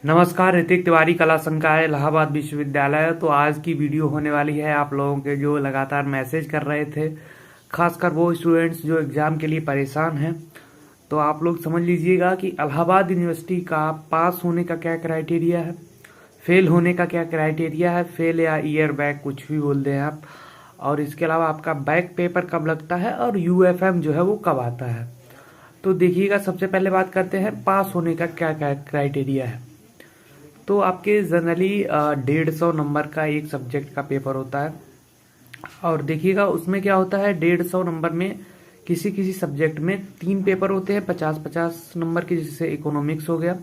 नमस्कार, ऋतिक तिवारी कला संकाय इलाहाबाद विश्वविद्यालय। तो आज की वीडियो होने वाली है आप लोगों के जो लगातार मैसेज कर रहे थे, खासकर वो स्टूडेंट्स जो एग्ज़ाम के लिए परेशान हैं। तो आप लोग समझ लीजिएगा कि इलाहाबाद यूनिवर्सिटी का पास होने का क्या क्राइटेरिया है, फेल होने का क्या क्राइटेरिया है, फेल या ईयर बैक कुछ भी बोल दें आप। और इसके अलावा आपका बैक पेपर कब लगता है और यूएफएम जो है वो कब आता है। तो देखिएगा, सबसे पहले बात करते हैं पास होने का क्या क्या क्राइटेरिया है। तो आपके जनरली 150 नंबर का एक सब्जेक्ट का पेपर होता है। और देखिएगा उसमें क्या होता है, 150 नंबर में किसी किसी सब्जेक्ट में 3 पेपर होते हैं 50-50 नंबर के, जैसे इकोनॉमिक्स हो गया।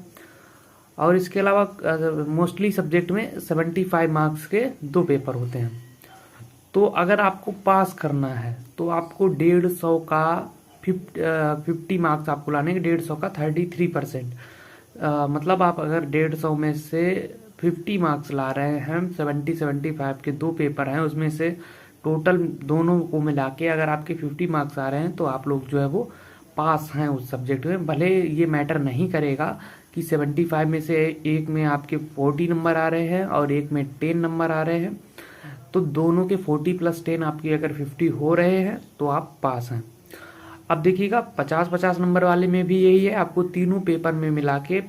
और इसके अलावा मोस्टली सब्जेक्ट में 75 मार्क्स के 2 पेपर होते हैं। तो अगर आपको पास करना है तो आपको 150 का 50 मार्क्स आपको लाने के, 150 का 33%। मतलब आप अगर 150 में से 50 मार्क्स ला रहे हैं, 75 के 2 पेपर हैं उसमें से, टोटल दोनों को मिला के अगर आपके 50 मार्क्स आ रहे हैं तो आप लोग जो है वो पास हैं उस सब्जेक्ट में। भले ये मैटर नहीं करेगा कि 75 में से एक में आपके 40 नंबर आ रहे हैं और एक में 10 नंबर आ रहे हैं, तो दोनों के 40 + 10 आपकी अगर 50 हो रहे हैं तो आप पास हैं। अब देखिएगा 50-50 नंबर वाले में भी यही है, आपको तीनों पेपर में मिला के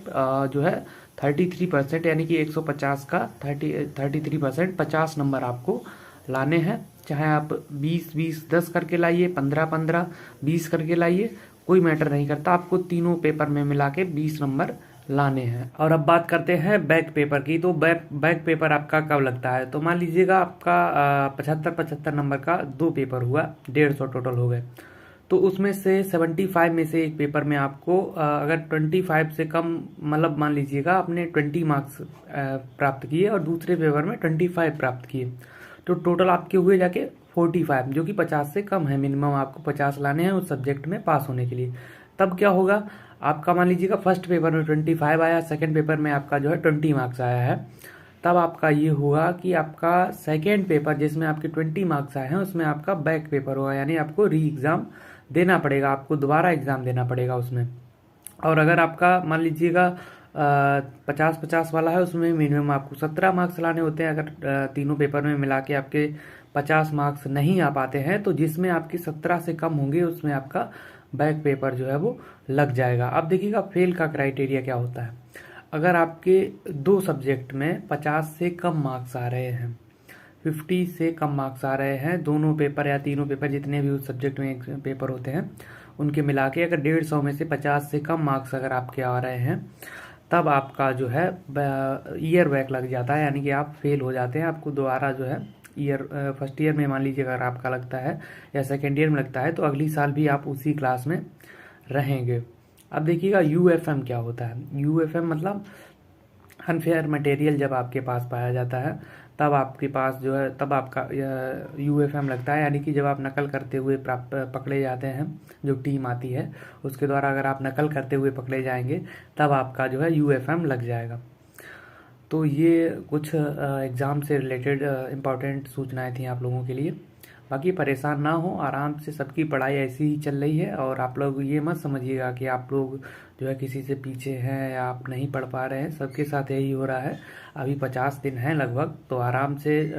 जो है 33%, यानी कि 150 का 33%, 50 नंबर आपको लाने हैं। चाहे आप 20-20, 10 करके लाइए, 15-15, 20 करके लाइए, कोई मैटर नहीं करता, आपको तीनों पेपर में मिला के 20 नंबर लाने हैं। और अब बात करते हैं बैक पेपर की। तो बैक पेपर आपका कब लगता है। तो मान लीजिएगा आपका 75-75 नंबर का 2 पेपर हुआ, 150 टोटल हो गए। तो उसमें से 75 में से एक पेपर में आपको अगर 25 से कम, मतलब मान लीजिएगा आपने 20 मार्क्स प्राप्त किए और दूसरे पेपर में 25 प्राप्त किए, तो टोटल आपके हुए जाके 45, जो कि 50 से कम है। मिनिमम आपको 50 लाने हैं उस सब्जेक्ट में पास होने के लिए। तब क्या होगा, आपका मान लीजिएगा फर्स्ट पेपर में 25 आया, सेकेंड पेपर में आपका जो है 20 मार्क्स आया है, तब आपका ये हुआ कि आपका सेकेंड पेपर जिसमें आपके 20 मार्क्स आए हैं उसमें आपका बैक पेपर होगा, यानी आपको री एग्ज़ाम देना पड़ेगा, आपको दोबारा एग्ज़ाम देना पड़ेगा उसमें। और अगर आपका मान लीजिएगा 50-50 वाला है, उसमें मिनिमम आपको 17 मार्क्स लाने होते हैं। अगर तीनों पेपर में मिला के आपके 50 मार्क्स नहीं आ पाते हैं तो जिसमें आपके 17 से कम होंगे उसमें आपका बैक पेपर जो है वो लग जाएगा। अब देखिएगा फेल का क्राइटेरिया क्या होता है। अगर आपके 2 सब्जेक्ट में 50 से कम मार्क्स आ रहे हैं, 50 से कम मार्क्स आ रहे हैं, दोनों पेपर या तीनों पेपर जितने भी उस सब्जेक्ट में एक पेपर होते हैं उनके मिला के, अगर 150 में से 50 से कम मार्क्स अगर आपके आ रहे हैं, तब आपका जो है ईयर बैक लग जाता है, यानी कि आप फेल हो जाते हैं। आपको दोबारा जो है ईयर, फर्स्ट ईयर में मान लीजिए अगर आपका लगता है या सेकेंड ईयर में लगता है तो अगली साल भी आप उसी क्लास में रहेंगे। अब देखिएगा यूएफएम क्या होता है। यूएफएम मतलब अनफेयर मटेरियल जब आपके पास पाया जाता है तब आपके पास जो है, तब आपका यूएफएम लगता है, यानी कि जब आप नकल करते हुए पकड़े जाते हैं, जो टीम आती है उसके द्वारा अगर आप नकल करते हुए पकड़े जाएंगे तब आपका जो है यूएफएम लग जाएगा। तो ये कुछ एग्ज़ाम से रिलेटेड इम्पॉर्टेंट सूचनाएं थी आप लोगों के लिए। बाकी परेशान ना हो, आराम से, सबकी पढ़ाई ऐसी ही चल रही है। और आप लोग ये मत समझिएगा कि आप लोग जो है किसी से पीछे हैं या आप नहीं पढ़ पा रहे हैं, सबके साथ यही हो रहा है। अभी 50 दिन हैं लगभग, तो आराम से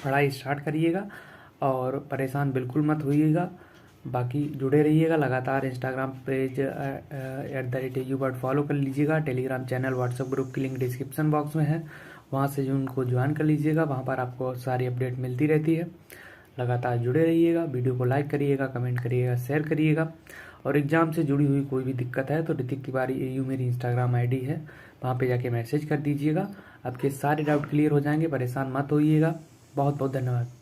पढ़ाई स्टार्ट करिएगा और परेशान बिल्कुल मत होइएगा। बाकी जुड़े रहिएगा लगातार। इंस्टाग्राम पेज @AU फॉलो कर लीजिएगा। टेलीग्राम चैनल, व्हाट्सएप ग्रुप की लिंक डिस्क्रिप्शन बॉक्स में है, वहाँ से जो उनको ज्वाइन कर लीजिएगा। वहाँ पर आपको सारी अपडेट मिलती रहती है। लगातार जुड़े रहिएगा, वीडियो को लाइक करिएगा, कमेंट करिएगा, शेयर करिएगा। और एग्ज़ाम से जुड़ी हुई कोई भी दिक्कत है तो ऋतिक तिवारी AU मेरी इंस्टाग्राम ID है, वहाँ पे जाके मैसेज कर दीजिएगा। आपके सारे डाउट क्लियर हो जाएंगे, परेशान मत होइएगा। बहुत बहुत धन्यवाद।